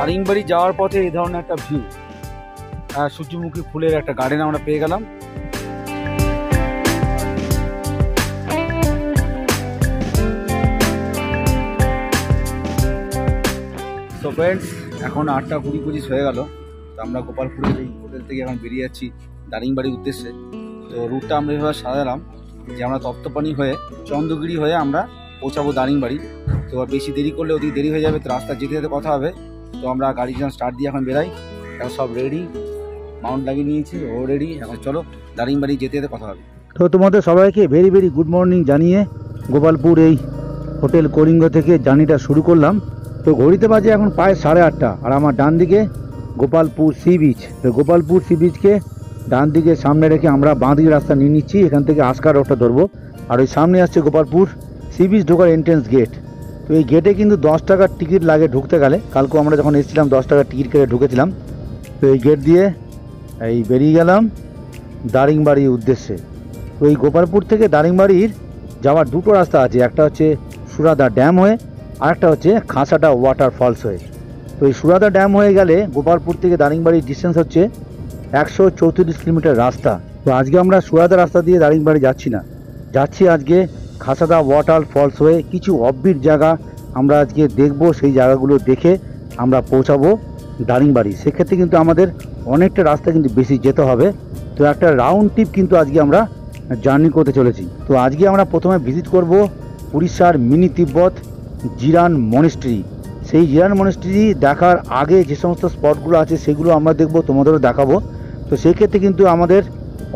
দারিংবাড়ি যাওয়ার পথে এই ধরনের একটা ভিউ, সূর্যমুখী ফুলের একটা গার্ডেন আমরা পেয়ে গেলাম। সো ফ্রেন্ডস, এখন 8:20 হয়ে গেল। তো আমরা গোপালপুরের এই হোটেল থেকে এখন বেরিয়ে যাচ্ছি দারিংবাড়ির উদ্দেশ্যে। তো রুটটা আমরা এভাবে সাজালাম যে আমরা তপ্তপানি হয়ে চন্দ্রগিরি হয়ে আমরা পৌঁছাবো দারিংবাড়ি। তো বেশি দেরি করলে ওদিকে দেরি হয়ে যাবে, তো রাস্তা যেতে যেতে কথা হবে। তো আমরা গাড়ি যখন স্টার্ট দিয়ে এখন বেরাই, এখন সব রেডি, মাউন্ট লাগিয়ে নিয়েছি, ও রেডি। এখন চলো দারিংবাড়ি যেতে যেতে কথা হবে। তো তোমাদের সবাইকে ভেরি ভেরি গুড মর্নিং জানিয়ে গোপালপুর এই হোটেল কলিঙ্গ থেকে জার্নিটা শুরু করলাম। তো ঘড়িতে বাজে এখন প্রায় 8:30, আর আমার ডান দিকে গোপালপুর সি বিচ। তো গোপালপুর সি বিচকে ডান দিকে সামনে রেখে আমরা বাঁ দিকে রাস্তা নিয়ে নিচ্ছি। এখান থেকে আস্কা রোডটা ধরবো, আর ওই সামনে আসছে গোপালপুর সি বিচ ঢোকার এন্ট্রেন্স গেট। তো এই গেটে কিন্তু 10 টাকার টিকিট লাগে ঢুকতে গেলে। কালকে আমরা যখন এসেছিলাম 10 টাকার টিকিট কেটে ঢুকেছিলাম। তো এই গেট দিয়ে এই বেরিয়ে গেলাম দারিংবাড়ির উদ্দেশ্যে। তো এই গোপালপুর থেকে দারিংবাড়ির যাওয়ার দুটো রাস্তা আছে, একটা হচ্ছে সুরাদা ড্যাম হয়ে, আর একটা হচ্ছে খাসাটা ওয়াটারফলস হয়ে। তো এই সুরাদা ড্যাম হয়ে গেলে গোপালপুর থেকে দারিংবাড়ির ডিস্টেন্স হচ্ছে 134 কিলোমিটার রাস্তা। তো আজকে আমরা সুরাদা রাস্তা দিয়ে দারিংবাড়ি যাচ্ছি না, যাচ্ছি আজকে খাসাদা ওয়াটারফলস হয়ে। কিছু অফবিট জায়গা আমরা আজকে দেখব, সেই জায়গাগুলো দেখে আমরা পৌঁছাবো দারিংবাড়ি। সেক্ষেত্রে কিন্তু আমাদের অনেকটা রাস্তা কিন্তু বেশি যেতে হবে। তো একটা রাউন্ড ট্রিপ কিন্তু আজকে আমরা জার্নি করতে চলেছি। তো আজকে আমরা প্রথমে ভিজিট করব উড়িষ্যার মিনি তিব্বত জিরান মনেস্ট্রি। সেই জিরান মনেস্ট্রি দেখার আগে যে সমস্ত স্পটগুলো আছে সেগুলো আমরা দেখব, তোমাদেরও দেখাবো। তো সেই ক্ষেত্রে কিন্তু আমাদের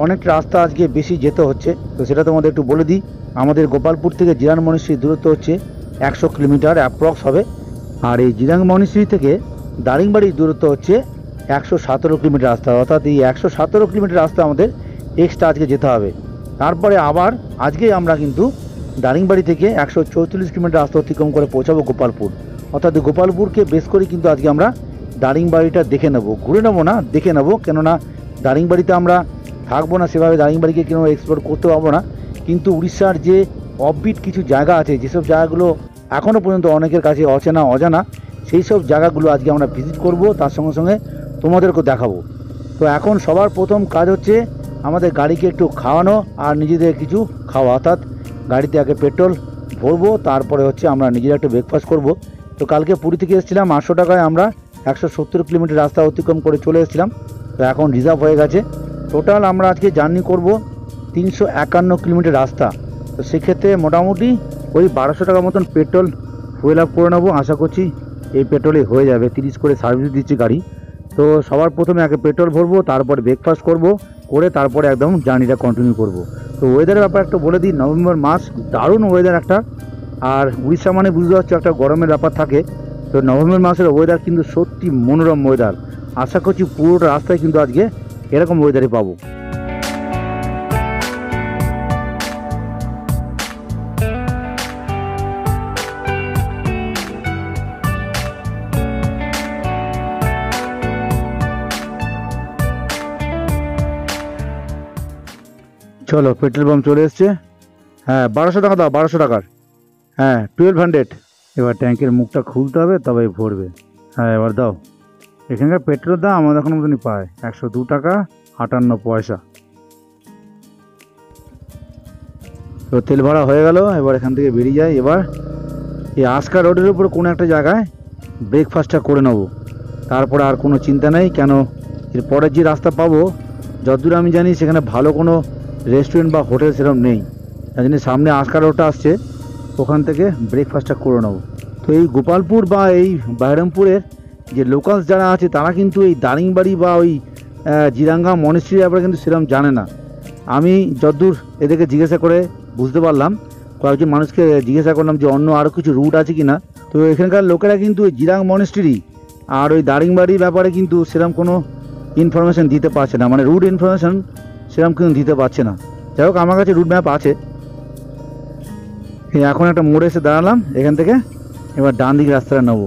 অনেকটা রাস্তা আজকে বেশি যেতে হচ্ছে। তো সেটা তোমাদের একটু বলে দিই, আমাদের গোপালপুর থেকে জিরান মনেস্ট্রির দূরত্ব হচ্ছে 100 কিলোমিটার অ্যাপ্রক্স হবে। আর এই জিরান মনেস্ট্রি থেকে দারিংবাড়ির দূরত্ব হচ্ছে 117 কিলোমিটার রাস্তা। অর্থাৎ এই 117 কিলোমিটার রাস্তা আমাদের এক্সট্রা আজকে যেতে হবে। তারপরে আবার আজকে আমরা কিন্তু দারিংবাড়ি থেকে 134 কিলোমিটার রাস্তা অতিক্রম করে পৌঁছাবো গোপালপুর। অর্থাৎ গোপালপুরকে বেস করে কিন্তু আজকে আমরা দারিংবাড়িটা দেখে নেব, ঘুরে নেবো না, দেখে নেবো। কেননা দারিংবাড়িতে আমরা থাকবো না, সেভাবে দারিংবাড়িকে কেন এক্সপ্লোর করতে পারবো না। কিন্তু উড়িষ্যার যে অফবিট কিছু জায়গা আছে, যেসব জায়গাগুলো এখনও পর্যন্ত অনেকের কাছে অজানা, সেই সব জায়গাগুলো আজকে আমরা ভিজিট করব, তার সঙ্গে সঙ্গে তোমাদেরকেও দেখাবো। তো এখন সবার প্রথম কাজ হচ্ছে আমাদের গাড়িকে একটু খাওয়ানো আর নিজেদের কিছু খাওয়া। অর্থাৎ গাড়িতে আগে পেট্রোল ভরবো, তারপরে হচ্ছে আমরা নিজেরা একটু ব্রেকফাস্ট করব। তো কালকে পুরী থেকে এসেছিলাম 800 টাকায়, আমরা 170 কিলোমিটার রাস্তা অতিক্রম করে চলে এসেছিলাম। তো এখন রিজার্ভ হয়ে গেছে। টোটাল আমরা আজকে জার্নি করব 351 কিলোমিটার রাস্তা। তো সেক্ষেত্রে মোটামুটি ওই 1200 টাকা মতন পেট্রোল ফুয়েল আপ করে নেবো। আশা করছি এই পেট্রোলে হয়ে যাবে, 30 করে সার্ভিস দিচ্ছি গাড়ি। তো সবার প্রথমে আগে পেট্রোল ভরবো, তারপরে ব্রেকফাস্ট করব, করে তারপরে একদম জার্নিটা কন্টিনিউ করব। তো ওয়েদারের ব্যাপার একটা বলে দিই, নভেম্বর মাস, দারুণ ওয়েদার একটা। আর উড়িষ্যা মানে বুঝতে পারছো একটা গরমের ব্যাপার থাকে। তো নভেম্বর মাসের ওয়েদার কিন্তু সত্যি মনোরম ওয়েদার। আশা করছি পুরোটা রাস্তায় কিন্তু আজকে এরকম ওয়েদারে পাবো। চলো, পেট্রোল পাম্প চলে এসছে। হ্যাঁ, 1200 টাকা দাও, 1200 টাকার। হ্যাঁ, 1200। এবার ট্যাঙ্কের মুখটা খুলতে হবে, তবে ভরবে। হ্যাঁ, এবার দাও। এখানকার পেট্রোল দাম আমাদের এখন মতনই পায়, 102 টাকা 58 পয়সা। তো তেল ভরা হয়ে গেল, এবার এখান থেকে বেরিয়ে যায়। এবার এই আস্কা রোডের উপরে কোনো একটা জায়গায় ব্রেকফাস্টটা করে নেবো, তারপরে আর কোনো চিন্তা নেই। কেন এর পরের যে রাস্তা পাবো, যতদূর আমি জানি সেখানে ভালো কোনো রেস্টুরেন্ট বা হোটেল সেরকম নেই। তাই জন্য সামনে আস্কা রোডটা আসছে, ওখান থেকে ব্রেকফাস্টটা করে নেবো। তো এই গোপালপুর বা এই বহরমপুরের যে লোকালস যারা আছে তারা কিন্তু এই দারিংবাড়ি বা ওই জিরাঙ্গা মনেস্ট্রির ব্যাপারে কিন্তু সেরকম জানে না। আমি যতদূর এদেরকে জিজ্ঞাসা করে বুঝতে পারলাম, কয়েকজন মানুষকে জিজ্ঞাসা করলাম যে অন্য আরও কিছু রুট আছে কি না। তো এখানকার লোকেরা কিন্তু ওই জিরাং মনেস্ট্রি আর ওই দারিংবাড়ির ব্যাপারে কিন্তু সেরকম কোনো ইনফরমেশান দিতে পারছে না, মানে রুট ইনফরমেশান সেরকম কিন্তু দিতে পারছে না। যাই হোক, আমার কাছে রুট ম্যাপ আছে। এখন একটা মোড়ে এসে দাঁড়ালাম, এখান থেকে এবার ডান দিকে রাস্তাটা নেবো।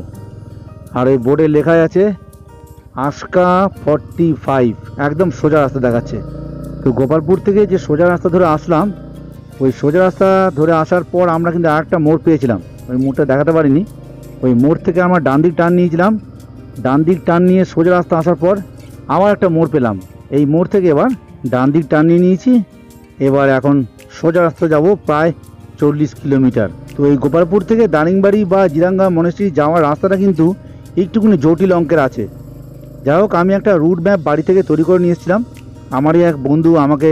আর এই বোর্ডে লেখা আছে আস্কা 45, একদম সোজা রাস্তা দেখাচ্ছে। তো গোপালপুর থেকে যে সোজা রাস্তা ধরে আসলাম, ওই সোজা রাস্তা ধরে আসার পর আমরা কিন্তু আরেকটা মোড় পেয়েছিলাম, ওই মোড়টা দেখাতে পারিনি। ওই মোড় থেকে আমরা ডান দিক টার্ন নিয়েছিলাম, ডান দিক টার্ন নিয়ে সোজা রাস্তা আসার পর আবার একটা মোড় পেলাম। এই মোড় থেকে এবার ডান দিক টার্ন নিয়ে নিয়েছি। এবার এখন সোজা রাস্তা যাব প্রায় 40 কিলোমিটার। তো এই গোপালপুর থেকে দারিংবাড়ি বা জিরাঙ্গা মনেস্ট্রি যাওয়ার রাস্তাটা কিন্তু একটুখানি জটিল অঙ্কের আছে। যাই হোক, আমি একটা রুট ম্যাপ বাড়ি থেকে তৈরি করে নিয়ে এসেছিলাম। আমারই এক বন্ধু আমাকে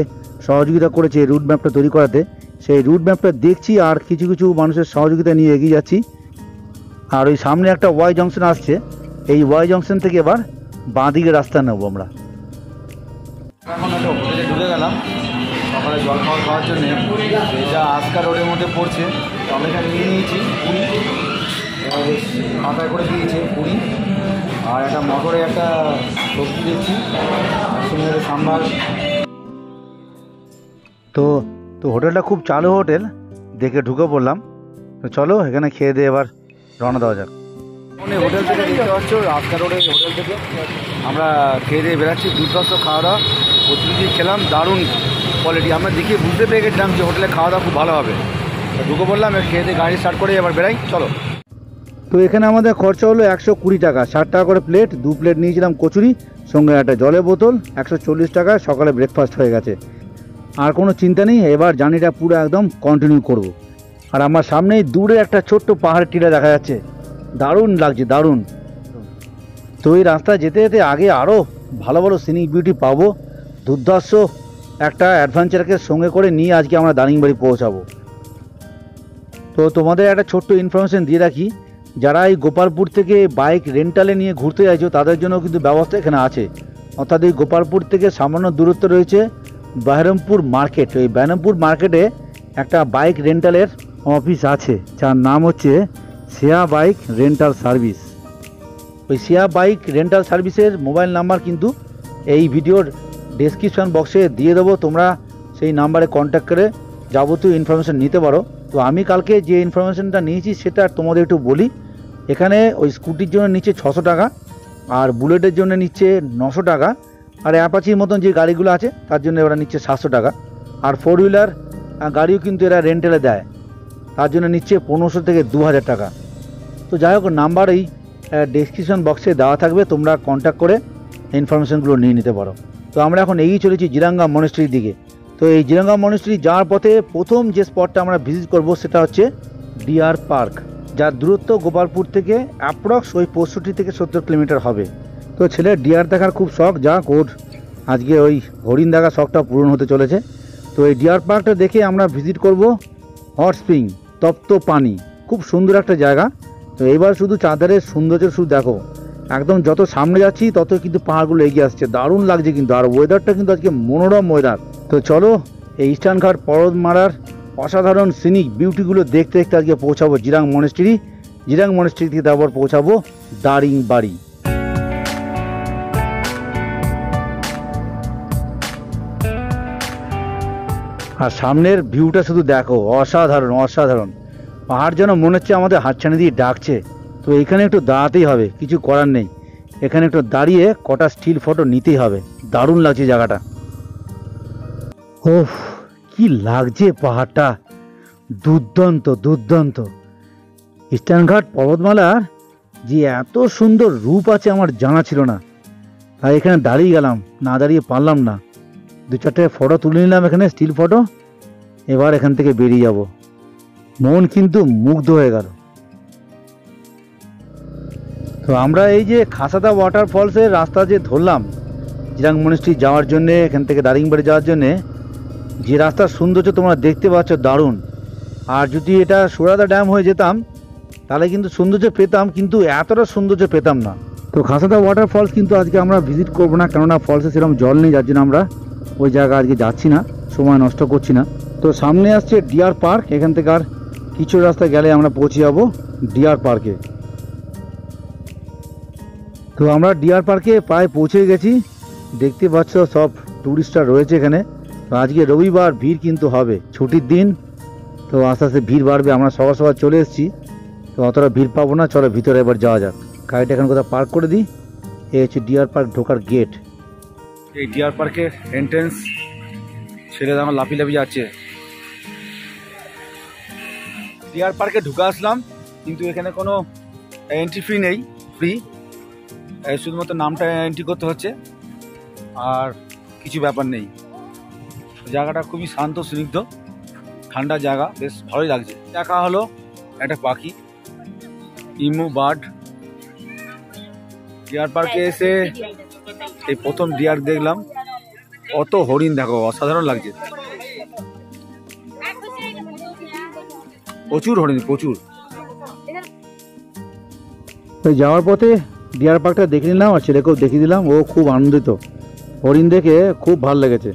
সহযোগিতা করেছে এই রুট ম্যাপটা তৈরি করাতে। সেই রুট ম্যাপটা দেখছি আর কিছু কিছু মানুষের সহযোগিতা নিয়ে এগিয়ে যাচ্ছি। আর ওই সামনে একটা ওয়াই জংশন আসছে, এই ওয়াই জংশন থেকে এবার বাঁ দিকে রাস্তা নেবো আমরা। এখন একটা হোটেলে ঢুকে গেলাম সকালে জল খাওয়ার জন্য। এটা আজকা রোডের মধ্যে পড়ছে। আমি এখানে নিয়ে নিয়েছি পুরি, মাথায় করে দিয়েছে পুরি, আর একটা মটরে একটা সবজি দিয়েছি, সঙ্গে সাম্বার। তো তো হোটেলটা খুব চালু হোটেল দেখে ঢুকে পড়লাম। তো চলো এখানে খেয়ে দিয়ে এবার রওনা দেওয়া যাক। হোটেল থেকে দেখতে পাচ্ছ আজকা রোডের হোটেল থেকে আমরা খেয়ে দিয়ে বেরাচ্ছি। দুধরস খাওয়া দাওয়া প্রতিদিন খেলাম, দারুণ কোয়ালিটি। আমরা দেখে বুঝতে পেরে গেছিলাম যে হোটেলে খাওয়া দাওয়া খুব ভালো হবে। ঢুকে পড়লাম, খেয়ে দিয়ে গাড়ি স্টার্ট করে এবার বেরাই, চলো। তো এখানে আমাদের খরচা হলো 120 টাকা, 60 টাকা করে প্লেট। 2 প্লেট নিয়েছিলাম কচুরি, সঙ্গে একটা জলের বোতল। 140 টাকায় সকালে ব্রেকফাস্ট হয়ে গেছে। আর কোনো চিন্তা নেই, এবার জার্নিটা পুরো একদম কন্টিনিউ করব। আর আমার সামনেই দূরে একটা ছোট্ট পাহাড়ের টিলা দেখা যাচ্ছে, দারুণ লাগছে, দারুণ। তো এই রাস্তা যেতে যেতে আগে আরও ভালো ভালো সিনিক বিউটি পাবো। দুর্ধর্ষ একটা অ্যাডভেঞ্চারকে সঙ্গে করে নিয়ে আজকে আমরা দারিংবাড়ি পৌঁছাবো। তো তোমাদের একটা ছোট্ট ইনফরমেশন দিয়ে রাখি, যারা এই গোপালপুর থেকে বাইক রেন্টালে নিয়ে ঘুরতে চাইছো তাদের জন্য কিন্তু ব্যবস্থা এখানে আছে। অর্থাৎ এই গোপালপুর থেকে সামান্য দূরত্ব রয়েছে বহরমপুর মার্কেট। এই বহরমপুর মার্কেটে একটা বাইক রেন্টালের অফিস আছে, যার নাম হচ্ছে শ্রেয়া বাইক রেন্টাল সার্ভিস। ওই শ্রেয়া বাইক রেন্টাল সার্ভিসের মোবাইল নাম্বার কিন্তু এই ভিডিওর ডেসক্রিপশন বক্সে দিয়ে দেবো। তোমরা সেই নাম্বারে কন্ট্যাক্ট করে যাবতীয় ইনফরমেশান নিতে পারো। তো আমি কালকে যে ইনফরমেশানটা নিয়েছি সেটা তোমাদের একটু বলি। এখানে ওই স্কুটির জন্য নিচ্ছে 600 টাকা, আর বুলেটের জন্য নিচ্ছে 900 টাকা, আর অ্যাপাচির মতন যে গাড়িগুলো আছে তার জন্য ওরা নিচ্ছে 700 টাকা। আর 4 হুইলার গাড়িও কিন্তু এরা রেন্টালে দেয়, তার জন্য নিচ্ছে 1500 থেকে 2000 টাকা। তো যাই হোক, নাম্বার এই ডেসক্রিপশন বক্সে দেওয়া থাকবে, তোমরা কন্ট্যাক্ট করে ইনফরমেশানগুলো নিয়ে নিতে পারো। তো আমরা এখন এগিয়ে চলেছি জিরাঙ্গা মনেস্ট্রির দিকে। তো এই জিরাঙ্গা মনেস্ট্রি যাওয়ার পথে প্রথম যে স্পটটা আমরা ভিজিট করব সেটা হচ্ছে ডিয়ার পার্ক, যার দূরত্ব গোপালপুর থেকে অ্যাপ্রক্স ওই 65 থেকে 70 কিলোমিটার হবে। তো ছেলের ডিয়ার দেখার খুব শখ, যা ওর আজকে ওই হরিণ দেখার শখটা পূরণ হতে চলেছে। তো এই ডিয়ার পার্কটা দেখে আমরা ভিজিট করব হট স্প্রিং, তপ্ত পানি, খুব সুন্দর একটা জায়গা। তো এবার শুধু চাঁদের সৌন্দর্য শুধু দেখো, একদম যত সামনে যাচ্ছি তত কিন্তু পাহাড়গুলো এগিয়ে আসছে, দারুণ লাগছে কিন্তু। আর ওয়েদারটা কিন্তু আজকে মনোরম ওয়েদার। তো চলো এই ইস্টার্ন ঘাট পর্বতমালার অসাধারণ সিনিক বিউটিগুলো দেখতে দেখতে আজকে পৌঁছাবো জিরাং মনেস্ট্রি। জিরাং মনেস্ট্রি থেকে তারপর পৌঁছাবো দারিংবাড়ি। আর সামনের ভিউটা শুধু দেখো, অসাধারণ অসাধারণ। পাহাড় যেন মনে হচ্ছে আমাদের হাতছানি দিয়ে ডাকছে। তো এখানে একটু দাঁড়াতেই হবে, কিছু করার নেই। এখানে একটু দাঁড়িয়ে কটা স্টিল ফটো নিতেই হবে, দারুণ লাগছে জায়গাটা। ওহ, কি লাগছে পাহাড়টা, দুর্দান্ত দুর্দান্ত। ইস্টার্ন ঘাট পর্বতমালার যে এত সুন্দর রূপ আছে আমার জানা ছিল না। তাই এখানে দাঁড়িয়ে গেলাম, না দাঁড়িয়ে পারলাম না। 2-4টে ফটো তুলে নিলাম এখানে, স্টিল ফটো। এবার এখান থেকে বেরিয়ে যাব, মন কিন্তু মুগ্ধ হয়ে গেল। তো আমরা এই যে খাসাদা ওয়াটারফলসের রাস্তা যে ধরলাম জিরাং মনেস্ট্রি যাওয়ার জন্যে, এখান থেকে দারিংবাড়ি যাওয়ার জন্যে, যে রাস্তার সৌন্দর্য তোমরা দেখতে পাচ্ছ দারুণ। আর যদি এটা সুরাদা ড্যাম হয়ে যেতাম তাহলে কিন্তু সৌন্দর্য পেতাম, কিন্তু এতটা সৌন্দর্য পেতাম না। তো খাসাদা ওয়াটারফলস কিন্তু আজকে আমরা ভিজিট করবো না, কেননা ফলসে সেরকম জল নেই, যার জন্য আমরা ওই জায়গা আজকে যাচ্ছি না, সময় নষ্ট করছি না। তো সামনে আসছে ডিয়ার পার্ক, এখান থেকে আর কিছু রাস্তা গেলে আমরা পৌঁছে যাবো ডিয়ার পার্কে। তো আমরা ডিয়ার পার্কে প্রায় পৌঁছে গেছি, দেখতে পাচ্ছ সব টুরিস্টরা রয়েছে এখানে। তো আজকে রবিবার, ভিড় কিন্তু হবে, ছুটির দিন, তো আস্তে আস্তে ভিড় বাড়বে। আমরা সকাল সকাল চলে এসেছি, তো অতটা ভিড় পাবো না। চলো ভিতরে এবার যাওয়া যাক, গাড়িটা এখানে কোথাও পার্ক করে দিই। এই হচ্ছে ডিয়ার পার্ক ঢোকার গেট। এই ডিয়ার পার্কের এন্ট্রেন্স, ছেলে আমার লাফি লাফি যাচ্ছে। ডিয়ার পার্কে ঢুকে আসলাম, কিন্তু এখানে কোনো এন্ট্রি ফি নেই, ফ্রি। শুধুমাত্র নামটা এন্ট্রি করতে হচ্ছে, আর কিছু ব্যাপার নেই। জায়গাটা খুবই শান্ত স্নিগ্ধ, ঠান্ডা জায়গা, বেশ ভালোই লাগছে। দেখা হলো একটা পাখি, ইমু বার্ড। ডিয়ার পার্কে এসে এই প্রথম ডিয়ার দেখলাম। অত হরিণ, দেখো অসাধারণ লাগছে, প্রচুর হরিণ, প্রচুর। ওই যাওয়ার পথে ডিয়ার পার্কটা দেখে নিলাম আর ছেলেকেও দেখিয়ে দিলাম, ও খুব আনন্দিত, হরিণ দেখে খুব ভালো লেগেছে।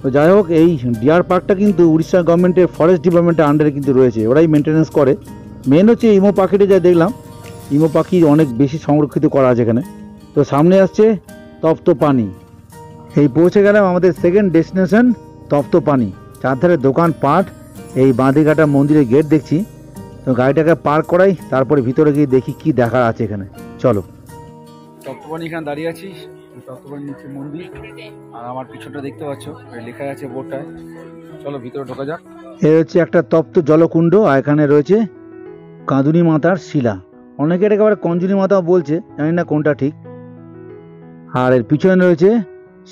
তো যাই হোক, এই ডিয়ার পার্কটা কিন্তু উড়িষ্যা গভর্নমেন্টের ফরেস্ট ডিপার্টমেন্টের আন্ডারে কিন্তু রয়েছে, ওরাই মেনটেন্যান্স করে। মেন হচ্ছে ইমো পাখিটা যা দেখলাম, ইমো পাখি অনেক বেশি সংরক্ষিত করা আছে এখানে। তো সামনে আসছে তপ্তপানি। এই পৌঁছে গেলাম আমাদের সেকেন্ড ডেস্টিনেশন তপ্তপানি। চারধারে দোকান পাট, এই বাঁদিঘাটা মন্দিরের গেট দেখছি। তো গাড়িটাকে পার্ক করাই, তারপরে ভিতরে গিয়ে দেখি কি দেখার আছে এখানে। চলো। তপ্তপানি এখানে দাঁড়িয়ে আছি, তপ্তপানি নিচে মন্দির, আর আমার পিছনটা দেখতে পাচ্ছ লেখা আছে বোর্ডটায়। চলো ভিতরে ঢোকা যাক। এ হচ্ছে একটা তপ্ত জলকুণ্ড, আর এখানে রয়েছে কাঁদুনি মাতার শিলা। অনেকে এটাকে আবার কঞ্জুনি মাতাও বলছে, জানি না কোনটা ঠিক। আর এর পিছনে রয়েছে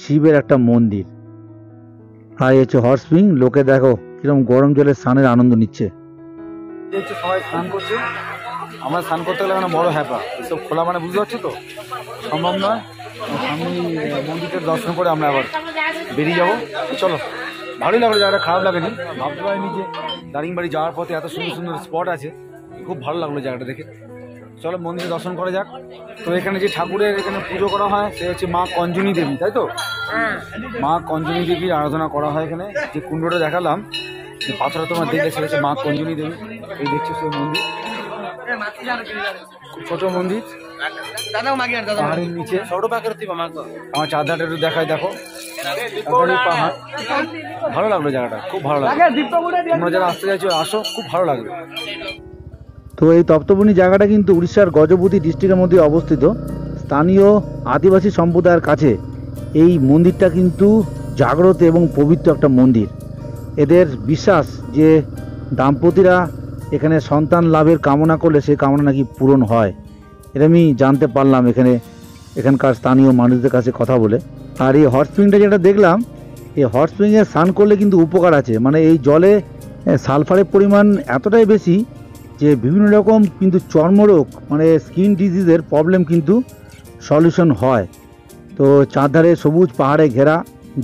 শিবের একটা মন্দির। আর এই হচ্ছে হট স্প্রিং। লোকে দেখো কিরকম গরম জলের স্নানের আনন্দ নিচ্ছে। সবাই স্নান করছে, আমরা স্নান করতে গেলে মানে বড় হ্যাপা, এসব খোলা মানে বুঝতে পারছো তো, সম্ভব নয়। সামনে মন্দিরের দর্শন করে আমরা আবার বেরিয়ে যাবো। চলো, ভালোই লাগলো জায়গাটা, খারাপ লাগেনি। ভাবতে পারিনি যে দারিংবাড়ি যাওয়ার পথে এত সুন্দর সুন্দর স্পট আছে, খুব ভালো লাগলো জায়গাটা দেখে। চলো মন্দিরে দর্শন করা যাক। তো এখানে যে ঠাকুরের এখানে পুজো করা হয় সে হচ্ছে মা কঞ্জনী দেবী, তাই তো? মা কঞ্জনী দেবীর আরাধনা করা হয় এখানে। যে কুণ্ডটা দেখালাম, যে পাথরটা তোমার দেখলে সেটা হচ্ছে মা কঞ্জনী দেবী। এই দেখছো সেই মন্দির, খুব ছোট মন্দির, পাহাড়ের নিচে। আমার চারধারটা একটু দেখায়, দেখো পাহাড়। ভালো লাগলো জায়গাটা, খুব ভালো লাগলো। তোমরা যারা আসতে চাইছো আসো, খুব ভালো লাগবে। তো এই তপ্তপানি জায়গাটা কিন্তু উড়িষ্যার গজপতি ডিস্ট্রিক্টের মধ্যে অবস্থিত। স্থানীয় আদিবাসী সম্প্রদায়ের কাছে এই মন্দিরটা কিন্তু জাগ্রত এবং পবিত্র একটা মন্দির। এদের বিশ্বাস যে দাম্পতিরা এখানে সন্তান লাভের কামনা করলে সেই কামনা নাকি পূরণ হয়। এটা আমি জানতে পারলাম এখানকার স্থানীয় মানুষদের কাছে কথা বলে। আর এই হট স্প্রিংটা যেটা দেখলাম, এই হট স্প্রিংয়ে স্নান করলে কিন্তু উপকার আছে। মানে এই জলে সালফারের পরিমাণ এতটাই বেশি যে বিভিন্ন রকম কিন্তু চর্মরোগ, মানে স্কিন ডিজিজের প্রবলেম কিন্তু সলিউশন হয়। তো চারধারে সবুজ পাহাড়ে ঘেরা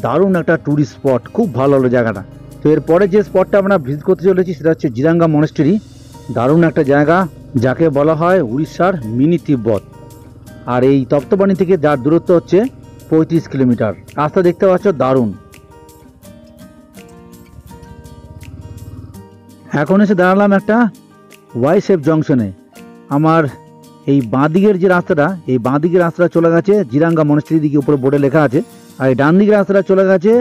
দারুণ একটা ট্যুরিস্ট স্পট, খুব ভালো হলো জায়গাটা। তো এরপরে যে স্পটটা আমরা ভিজিট করতে চলেছি সেটা হচ্ছে জিরাঙ্গা মনেস্ট্রি। দারুণ একটা জায়গা, যাকে বলা হয় উড়িষ্যার মিনি তিব্বত। আর এই তপ্তপানি থেকে যার দূরত্ব হচ্ছে 35 কিলোমিটার। রাস্তা দেখতে পাচ্ছ দারুণ। এখন এসে দাঁড়ালাম একটা ওয়াই শেপ জংশনে। আমার এই বাঁদিকের যে রাস্তাটা, এই বাঁদিকের রাস্তাটা চলে গেছে জিরাঙ্গা মনেস্ট্রির দিকে, উপরে বোর্ডে লেখা আছে। আর এই ডান দিকের রাস্তাটা চলে গেছে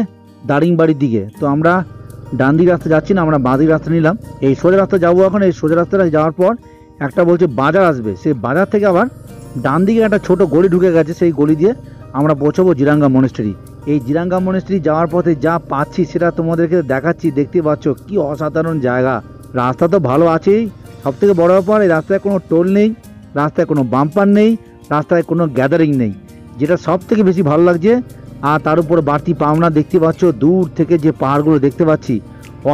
দারিংবাড়ির দিকে। তো আমরা ডান দিক রাস্তা যাচ্ছি না, আমরা বাঁদিক রাস্তা নিলাম। এই সোজা রাস্তা যাবো এখন। এই সোজা রাস্তাটা যাওয়ার পর একটা বলছে বাজার আসবে, সেই বাজার থেকে আবার ডান দিকে একটা ছোট গলি ঢুকে গেছে, সেই গলি দিয়ে আমরা পৌঁছাবো জিরাঙ্গা মনেস্ট্রি। এই জিরাঙ্গা মনেস্ট্রি যাওয়ার পথে যা পাচ্ছি সেটা তোমাদেরকে দেখাচ্ছি, দেখতে পাচ্ছ কি অসাধারণ জায়গা। রাস্তা তো ভালো আছেই, সবথেকে বড় ব্যাপার এই রাস্তায় কোনো টোল নেই, রাস্তায় কোনো বাম্পার নেই, রাস্তায় কোনো গ্যাদারিং নেই, যেটা সব থেকে বেশি ভালো লাগছে। আর তার উপর বাড়তি পাওনা দেখতে পাচ্ছ, দূর থেকে যে পাহাড়গুলো দেখতে পাচ্ছি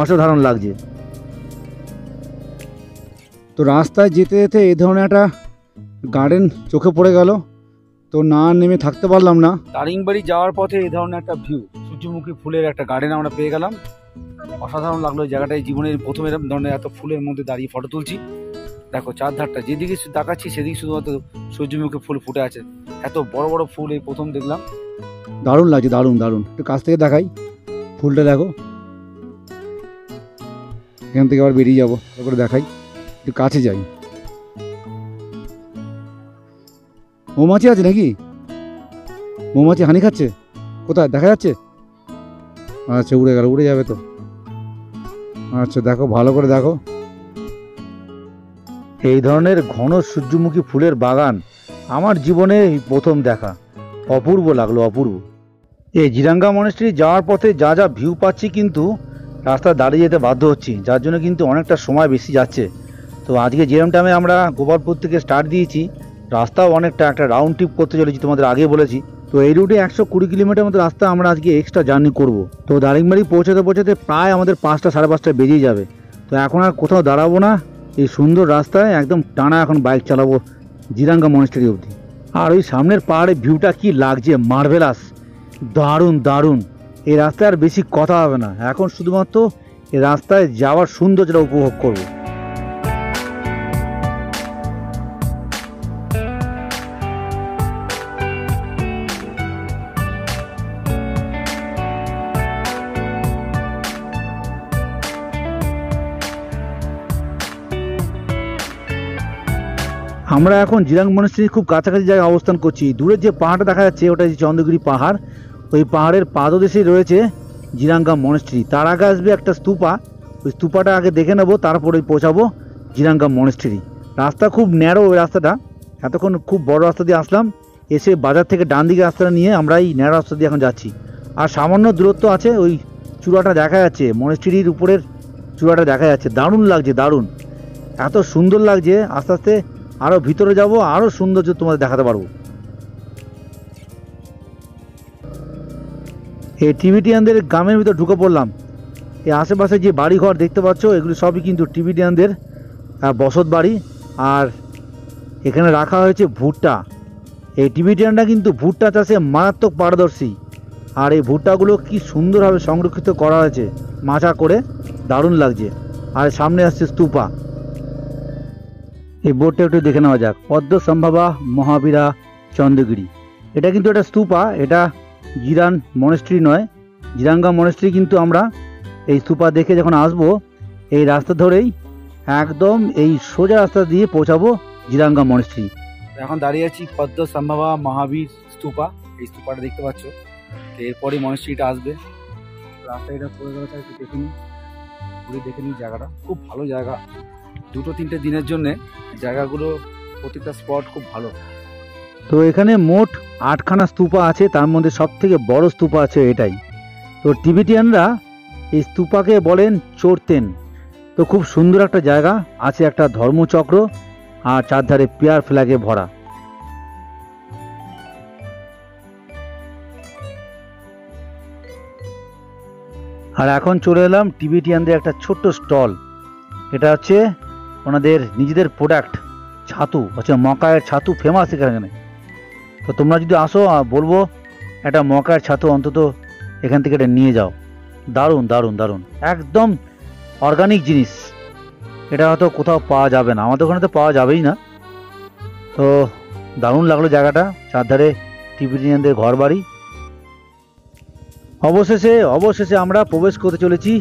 অসাধারণ লাগছে। তো রাস্তায় যেতে যেতে এই ধরনের একটা গার্ডেন চোখে পড়ে গেল, তো না নেমে থাকতে পারলাম না। দারিংবাড়ি যাওয়ার পথে এই ধরনের একটা ভিউ, সূর্যমুখী ফুলের একটা গার্ডেন আমরা পেয়ে গেলাম। অসাধারণ লাগলো জায়গাটায়, জীবনের প্রথম এরকম ধরনের এত ফুলের মধ্যে দাঁড়িয়ে ফটো তুলছি। দেখো চারধারটা যেদিকে তাকাচ্ছি সেদিকে শুধুমাত্র সূর্যমুখী ফুল ফুটে আছে। এত বড় বড় ফুল এই প্রথম দেখলাম, দারুণ লাগছে, দারুণ দারুণ। একটু কাছ থেকে দেখাই ফুলটা, দেখো। এখান থেকে আবার বেরিয়ে যাবো, করে দেখাই, একটু কাছে যাই। মৌমাছি আছে নাকি? মৌমাছি হানি খাচ্ছে? কোথায় দেখা যাচ্ছে? আচ্ছা উড়ে গেল, উড়ে যাবে তো। আচ্ছা দেখো, ভালো করে দেখো। এই ধরনের ঘন সূর্যমুখী ফুলের বাগান আমার জীবনে প্রথম দেখা, অপূর্ব লাগলো, অপূর্ব। এই জিরাঙ্গা মনেস্ট্রি যাওয়ার পথে যা যা ভিউ পাচ্ছি, কিন্তু রাস্তায় দাঁড়িয়ে যেতে বাধ্য হচ্ছি, যার জন্য কিন্তু অনেকটা সময় বেশি যাচ্ছে। তো আজকে যেরকম টাইমে আমরা গোপালপুর থেকে স্টার্ট দিয়েছি, রাস্তাও অনেকটা, একটা রাউন্ড ট্রিপ করতে চলেছি, তোমাদের আগে বলেছি। তো এই রুটে 120 কিলোমিটার মতো রাস্তা আমরা আজকে এক্সট্রা জার্নি করব। তো দারিংবাড়ি পৌঁছাতে পৌঁছাতে প্রায় আমাদের 5টা সাড়ে 5টা বেজেই যাবে। তো এখন আর কোথাও দাঁড়াবো না, এই সুন্দর রাস্তায় একদম টানা এখন বাইক চালাবো জিরাঙ্গা মনেস্ট্রি অবধি। আর ওই সামনের পাহাড়ের ভিউটা কি লাগছে, মার্ভেলাস, দারুণ দারুণ। এই রাস্তায় আর বেশি কথা হবে না, এখন শুধুমাত্র এই রাস্তায় যাওয়ার সৌন্দর্যটা উপভোগ করবো। আমরা এখন জিরাং মনেস্ট্রির খুব কাছাকাছি জায়গায় অবস্থান করছি। দূরের যে পাহাড়টা দেখা যাচ্ছে ওটা হচ্ছে চন্দ্রগিরি পাহাড়। ওই পাহাড়ের পাদদেশে রয়েছে জিরাঙ্গা মনেস্ট্রি। তার আগে আসবে একটা স্তূপা, ওই স্তূপাটা আগে দেখে নেবো, তারপরে পৌঁছাবো জিরাঙ্গা মনেস্ট্রি। রাস্তা খুব ন্যারো ওই রাস্তাটা, এতক্ষণ খুব বড় রাস্তা দিয়ে আসলাম, এসে বাজার থেকে ডান দিকে রাস্তাটা নিয়ে আমরা এই ন্যারো রাস্তা দিয়ে এখন যাচ্ছি। আর সামান্য দূরত্ব আছে, ওই চূড়াটা দেখা যাচ্ছে, মনেস্ট্রির উপরের চূড়াটা দেখা যাচ্ছে। দারুণ লাগছে, দারুণ, এত সুন্দর লাগছে। আস্তে আস্তে আরও ভিতরে যাব, আরও সৌন্দর্য তোমাদের দেখাতে পারবো। এই টিবিটিয়ানদের গ্রামের ভিতর ঢুকে পড়লাম। এই আশেপাশে যে বাড়িঘর দেখতে পাচ্ছ এগুলো সবই কিন্তু টিবিটিয়ানদের বসত বাড়ি। আর এখানে রাখা হয়েছে ভুট্টা। এই টিবিটিয়ানরা কিন্তু ভুট্টা চাষে মারাত্মক পারদর্শী। আর এই ভুট্টাগুলো কি সুন্দরভাবে সংরক্ষিত করা হয়েছে মাচা করে, দারুণ লাগছে। আর সামনে আসছে স্তূপা। এই বোর্ডটা একটু দেখে নেওয়া যাক, পদ্মসম্ভবা মহাবীরা চন্দ্রগিরি। এটা কিন্তু একটা স্তূপা, এটা জিরান মনেস্ট্রি নয়, জিরাঙ্গা মনেস্ট্রি। কিন্তু আমরা এই স্তূপা দেখে যখন আসবো, এই রাস্তা ধরেই একদম এই সোজা রাস্তা দিয়ে পৌঁছাবো জিরাঙ্গা মনেস্ট্রি। এখন দাঁড়িয়ে আছি পদ্মসম্ভবা মহাবীর স্তূপা, এই স্তূপাটা দেখতে পাচ্ছ। এরপরে মনেস্ট্রিটা আসবে। রাস্তাটা পড়ে গেছে, একটু দেখে নিই, ঘুরে দেখে নিই। জায়গাটা খুব ভালো জায়গা, 2-3টে দিনের জন্যে জায়গাগুলো, প্রত্যেকটা স্পট খুব ভালো। তো এখানে মোট 8খানা স্তূপা আছে, তার মধ্যে সব থেকে বড় স্তূপা আছে এটাই। তো টিবেটিয়ানরা এই স্তূপাকে বলেন চোরতেন। তো খুব সুন্দর একটা জায়গা আছে, একটা ধর্মচক্র আর চারধারে পেয়ার ফ্ল্যাগে ভরা। আর এখন চলে এলাম টিবেটিয়ানদের একটা ছোট্ট স্টল। এটা হচ্ছে ওনাদের নিজেদের প্রোডাক্ট, ছাতু হচ্ছে মকায়ের ছাতু, ফেমাস এখানে। তো তোমরা যদি আসো বলবো একটা মকায়ের ছাতু অন্তত এখান থেকে এটা নিয়ে যাও। দারুণ দারুণ দারুণ, একদম অর্গানিক জিনিস। এটা হয়তো কোথাও পাওয়া যাবে না, আমাদের ওখানে তো পাওয়া যাবেই না। তো দারুণ লাগলো জায়গাটা, চারধারে টিবেটিয়ানদের ঘর বাড়ি। অবশেষে আমরা প্রবেশ করতে চলেছি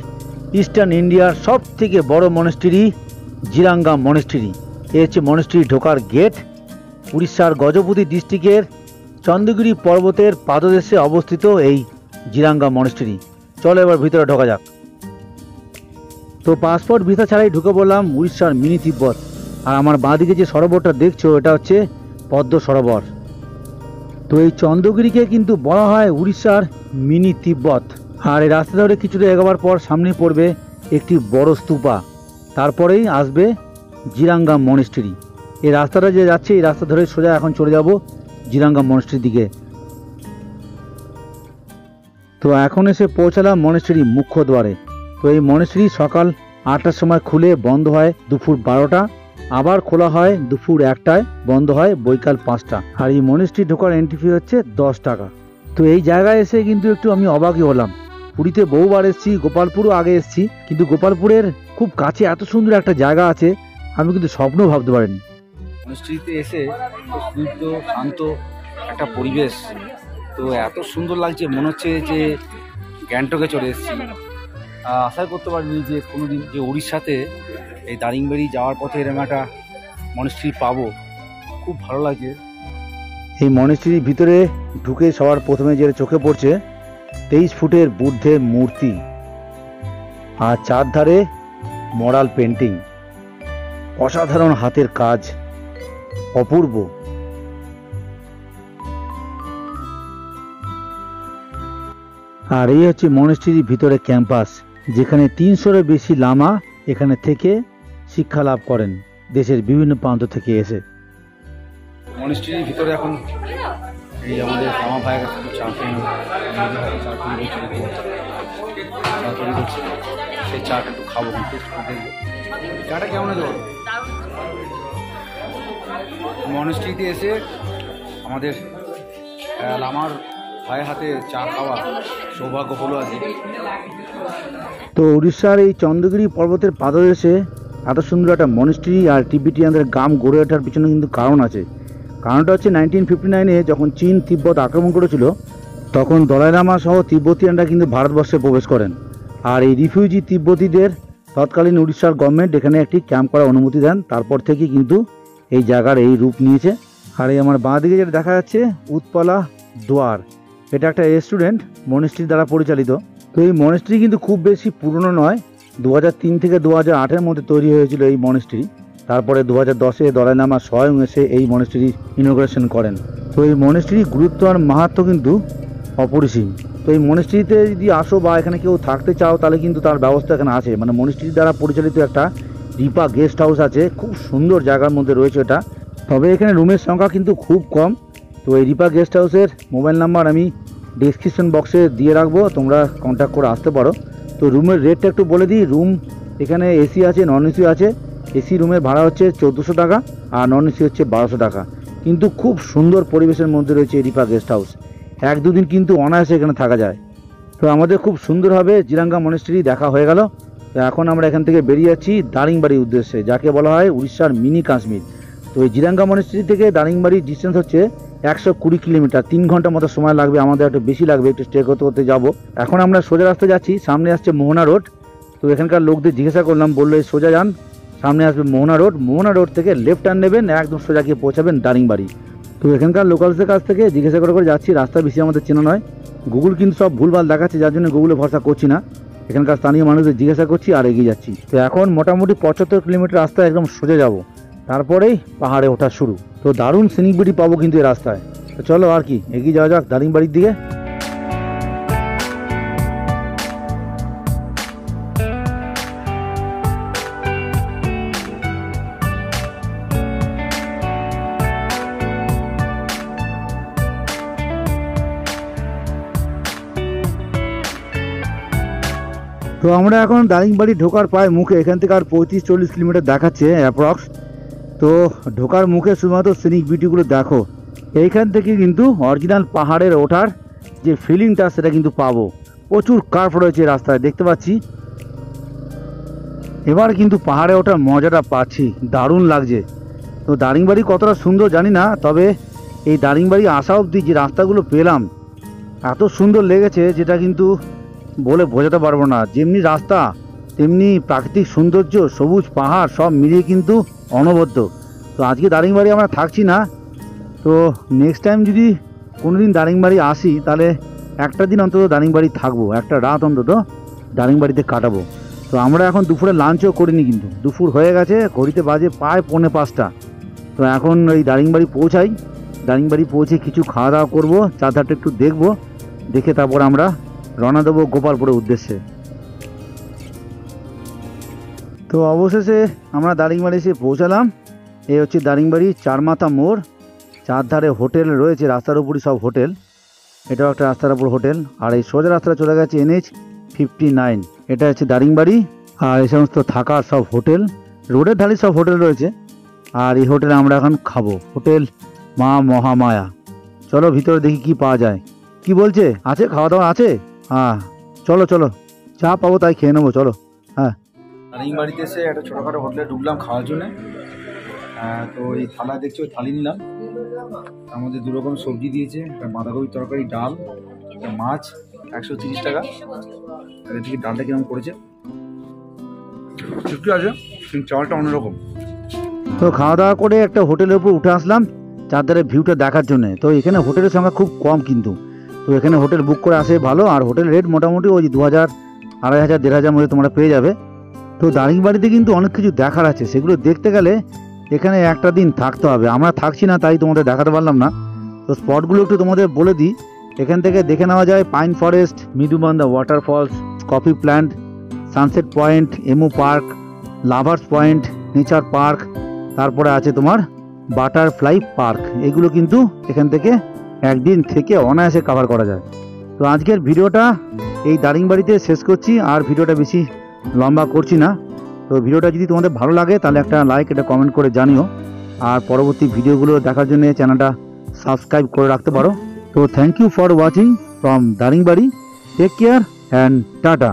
ইস্টার্ন ইন্ডিয়ার সব থেকে বড় মনেস্ট্রি, জিরাঙ্গা মনেস্ট্রি। এ হচ্ছে মনেস্ট্রি ঢোকার গেট। উড়িষ্যার গজপতি ডিস্ট্রিক্টের চন্দ্রগিরি পর্বতের পাদদেশে অবস্থিত এই জিরাঙ্গা মনেস্ট্রি। চলো এবার ভিতরে ঢোকা যাক। তো পাসপোর্ট ভিসা ছাড়াই ঢুকে পড়লাম উড়িষ্যার মিনি তিব্বত। আর আমার বাঁদিকে যে সরোবরটা দেখছো এটা হচ্ছে পদ্ম সরোবর। তো এই চন্দ্রগিরিকে কিন্তু বলা হয় উড়িষ্যার মিনি তিব্বত। আর এই রাস্তা ধরে কিছুটা এগোবার পর সামনে পড়বে একটি বড় স্তূপা, তারপরেই আসবে জিরাঙ্গা মনেস্ট্রি। এই রাস্তাটা যে যাচ্ছে এই রাস্তা ধরে সোজা এখন চলে যাব জিরাঙ্গা মনেস্ট্রির দিকে। তো এখন এসে পৌঁছালাম মনেস্ট্রি মুখ্য দ্বারে। তো এই মনেস্ট্রি সকাল 8টার সময় খুলে বন্ধ হয় দুপুর 12টা, আবার খোলা হয় দুপুর 1টায়, বন্ধ হয় বৈকাল 5টা। আর এই মনেস্ট্রি ঢোকার এন্ট্রি ফি হচ্ছে 10 টাকা। তো এই জায়গায় এসে কিন্তু একটু আমি অবাকই হলাম। পুরীতে বহুবার এসেছি, গোপালপুরও আগে এসেছি, কিন্তু গোপালপুরের খুব কাছে এত সুন্দর একটা জায়গা আছে আমি কিন্তু স্বপ্নও ভাবতে পারিনি। মনেস্ট্রিতে এসে স্নিগ্ধ শান্ত একটা পরিবেশ, তো এত সুন্দর লাগছে, মনে হচ্ছে যে গ্যাংটকে চলে এসেছি। আশা করতে পারিনি যে কোনোদিন যে উড়িষ্যাতে এই দারিংবাড়ি যাওয়ার পথে এরকম একটা মনেস্ট্রি পাবো। খুব ভালো লাগছে। এই মনেস্ট্রির ভিতরে ঢুকে সবার প্রথমে যেটা চোখে পড়ছে 23 ফুটের বুদ্ধের মূর্তি, আর চারধারে মরাল পেন্টিং, অসাধারণ হাতের কাজ, অপূর্ব। আর এই হচ্ছে মনেস্ট্রির ভিতরে ক্যাম্পাস, যেখানে 300-এর বেশি লামা এখানে থেকে শিক্ষা লাভ করেন দেশের বিভিন্ন প্রান্ত থেকে এসে। মনিস্ট্রির ভিতরে এখন এই আমাদের মামা ভাইয়ের কাছে চা খেয়ে চা তৈরি করছে, সেই চাটা একটু খাবো, টেস্ট করে দেখবো চাটা কেমন আছে। মনিস্ট্রিতে এসে আমাদের আমার ভাইয়ের হাতে চা খাওয়া সৌভাগ্য হলো আজকে। তো উড়িষ্যার এই চন্দ্রগিরি পর্বতের পাদদেশে এত সুন্দর একটা মনিস্ট্রি আর টিবেটিয়ানদের গ্রাম গড়ে ওঠার পিছনে কিন্তু কারণ আছে। কারণটা হচ্ছে 1959-এ যখন চীন তিব্বত আক্রমণ করেছিল, তখন দলাই লামা সহ তিব্বতিয়ানরা কিন্তু ভারতবর্ষে প্রবেশ করেন। আর এই রিফিউজি তিব্বতীদের তৎকালীন উড়িষ্যার গভর্নমেন্ট এখানে একটি ক্যাম্প করার অনুমতি দেন। তারপর থেকে কিন্তু এই জায়গার এই রূপ নিয়েছে। আর এই আমার বাঁ দিকে যেটা দেখা যাচ্ছে উৎপলা দোয়ার, এটা একটা রেস্টুরেন্ট মনিস্ট্রি দ্বারা পরিচালিত। তো এই মনিস্ট্রি কিন্তু খুব বেশি পুরনো নয়, 2003 থেকে 2008-এর মধ্যে তৈরি হয়েছিল এই মনিস্ট্রি। তারপরে 2010-এ দলাই লামা স্বয়ং এসে এই মনিস্ট্রি ইনোগ্রেশন করেন। তো এই মনিস্ট্রির গুরুত্ব আর মাহাত্ম্য কিন্তু অপরিসীম। তো এই মনিস্ট্রিতে যদি আসো বা এখানে কেউ থাকতে চাও তাহলে কিন্তু তার ব্যবস্থা এখানে আছে, মানে মনিস্ট্রি দ্বারা পরিচালিত একটা রিপা গেস্ট হাউস আছে, খুব সুন্দর জায়গার মধ্যে রয়েছে এটা। তবে এখানে রুমের সংখ্যা কিন্তু খুব কম। তো এই রিপা গেস্ট হাউসের মোবাইল নাম্বার আমি ডিসক্রিপশন বক্সে দিয়ে রাখবো, তোমরা কন্ট্যাক্ট করে আসতে পারো। তো রুমের রেটটা একটু বলে দিই। রুম এখানে এসি আছে, নন এসি আছে। এসি রুমের ভাড়া হচ্ছে 1400 টাকা আর নন এসি হচ্ছে 1200 টাকা। কিন্তু খুব সুন্দর পরিবেশের মধ্যে রয়েছে এই রিপা গেস্ট হাউস, 1-2 দিন কিন্তু অনায়াসে এখানে থাকা যায়। তো আমাদের খুব সুন্দরভাবে জিরাঙ্গা মনিস্ট্রি দেখা হয়ে গেল। তো এখন আমরা এখান থেকে বেরিয়ে যাচ্ছি দারিংবাড়ির উদ্দেশ্যে, যাকে বলা হয় উড়িষ্যার মিনি কাশ্মীর। তো এই জিরাঙ্গা মনিস্ট্রি থেকে দারিংবাড়ির ডিস্টেন্স হচ্ছে 120 কিলোমিটার, 3 ঘন্টা মতো সময় লাগবে আমাদের, একটু বেশি লাগবে, একটু স্টে করতে করতে যাবো। এখন আমরা সোজা রাস্তায় যাচ্ছি, সামনে আসছে মোহনা রোড। তো এখানকার লোকদের জিজ্ঞাসা করলাম, বললো এই সোজা যান, সামনে আসবে মোহনা রোড, মোহনা রোড থেকে লেফট টার্ন নেবেন, একদম সোজা গিয়ে পৌঁছাবেন দারিংবাড়ি। তো এখানকার লোকালসদের কাছ থেকে জিজ্ঞাসা করে করে যাচ্ছি, রাস্তা বেশি আমাদের চেনা নয়, গুগল কিন্তু সব ভুলভাল দেখাচ্ছে, যার জন্য গুগলে ভরসা করছি না, এখানকার স্থানীয় মানুষদের জিজ্ঞাসা করছি আর এগিয়ে যাচ্ছি। তো এখন মোটামুটি 75 কিলোমিটার রাস্তা একদম সোজা যাব, তারপরেই পাহাড়ে ওঠা শুরু। তো দারুণ সিনিক বিউটি পাবো কিন্তু এই রাস্তায়। তো চলো আর কি, এগিয়ে যাওয়া যাক দারিংবাড়ির দিকে। তো আমরা এখন দারিংবাড়ি ঢোকার প্রায় মুখে, এখান থেকে আর 35-40 কিলোমিটার দেখাচ্ছে অ্যাপ্রক্স। তো ঢোকার মুখে শুধুমাত্র সিনিক বিউটিগুলো দেখো, এইখান থেকে কিন্তু অরিজিনাল পাহাড়ের ওঠার যে ফিলিংটা সেটা কিন্তু পাবো। প্রচুর কার্ভ রয়েছে রাস্তায় দেখতে পাচ্ছি। এবার কিন্তু পাহাড়ে ওঠার মজাটা পাচ্ছি, দারুণ লাগছে। তো দারিংবাড়ি কতটা সুন্দর জানি না, তবে এই দারিংবাড়ি আসা অবধি যে রাস্তাগুলো পেলাম এত সুন্দর লেগেছে, যেটা কিন্তু বলে বোঝাতে পারবো না। যেমনি রাস্তা তেমনি প্রাকৃতিক সৌন্দর্য, সবুজ পাহাড় সব মিলিয়ে কিন্তু অনবদ্য। তো আজকে দারিংবাড়ি আমরা থাকছি না, তো নেক্সট টাইম যদি কোনো দিন দারিংবাড়ি আসি তাহলে একটা দিন অন্তত দারিংবাড়ি থাকবো, একটা রাত অন্তত দারিংবাড়িতে কাটাবো। তো আমরা এখন দুপুরে লাঞ্চও করিনি, কিন্তু দুপুর হয়ে গেছে, ঘড়িতে বাজে প্রায় 4:45। তো এখন ওই দারিংবাড়ি পৌঁছাই, দারিংবাড়ি পৌঁছে কিছু খাওয়া দাওয়া করবো, চারধারটা একটু দেখবো, দেখে তারপর আমরা রওনা দেবো গোপালপুরের উদ্দেশ্যে। তো অবশেষে আমরা দারিংবাড়ি এসে পৌঁছালাম। এই হচ্ছে দারিংবাড়ি চারমাথা মোড়, চারধারে হোটেল রয়েছে, রাস্তার উপরই সব হোটেল, এটাও একটা রাস্তার উপর হোটেল। আর এই সোজা রাস্তাটা চলে গেছে NH 59, এটা হচ্ছে দারিংবাড়ি। আর এই সমস্ত থাকার সব হোটেল, রোডের ধারে সব হোটেল রয়েছে। আর এই হোটেলে আমরা এখন খাবো, হোটেল মা মহামায়া। চলো ভিতরে দেখি কি পাওয়া যায়। কি বলছে, আছে খাওয়া দাওয়া আছে? হ্যাঁ চলো চলো, চা পাবো তাই খেয়ে নেবো, চলো। হ্যাঁ, দারিংবাড়িতে এসে একটা ছোটোখাটো হোটেলে ঢুকলাম খাওয়ার জন্য। তো এই থালা দেখছি, ওই থালি নিলাম, তার মধ্যে 2 রকম সবজি দিয়েছে, একটা বাঁধাকপির তরকারি, ডাল, একটা মাছ, 130 টাকা। আর এদিকে ডালটা কিরকম করেছে, ঠিকই আছে, কিন্তু চালটা অন্যরকম। তো খাওয়া দাওয়া করে একটা হোটেলের উপর উঠে আসলাম চারধারে ভিউটা দেখার জন্য। তো এখানে হোটেলের সংখ্যা খুব কম কিন্তু, তো এখানে হোটেল বুক করে আসে ভালো। আর হোটেল রেট মোটামুটি ওই 2000, 2500, 1500 মধ্যে তোমরা পেয়ে যাবে। তো দারিংবাড়িতে কিন্তু অনেক কিছু দেখার আছে, সেগুলো দেখতে গেলে এখানে একটা দিন থাকতে হবে। আমরা থাকছি না তাই তোমাদের দেখাতে পারলাম না। তো স্পটগুলো একটু তোমাদের বলে দিই, এখান থেকে দেখে নেওয়া যায় pine forest, Mridubandha waterfalls, coffee plant, sunset point, এমো park, lovers point, nature park, তারপরে আছে তোমার বাটারফ্লাই পার্ক, এগুলো কিন্তু এখান থেকে একদিন থেকে অনায়াসে কভার করা যায়। তো আজকের ভিডিওটা এই দারিংবাড়িতে শেষ করছি, আর ভিডিওটা বেশি লম্বা করছি না। তো ভিডিওটা যদি তোমাদের ভালো লাগে তাহলে একটা লাইক, একটা কমেন্ট করে জানিও, আর পরবর্তী ভিডিওগুলো দেখার জন্য চ্যানেলটা সাবস্ক্রাইব করে রাখতে পারো। তো thank you for watching from Daringbadi. Take care and tata.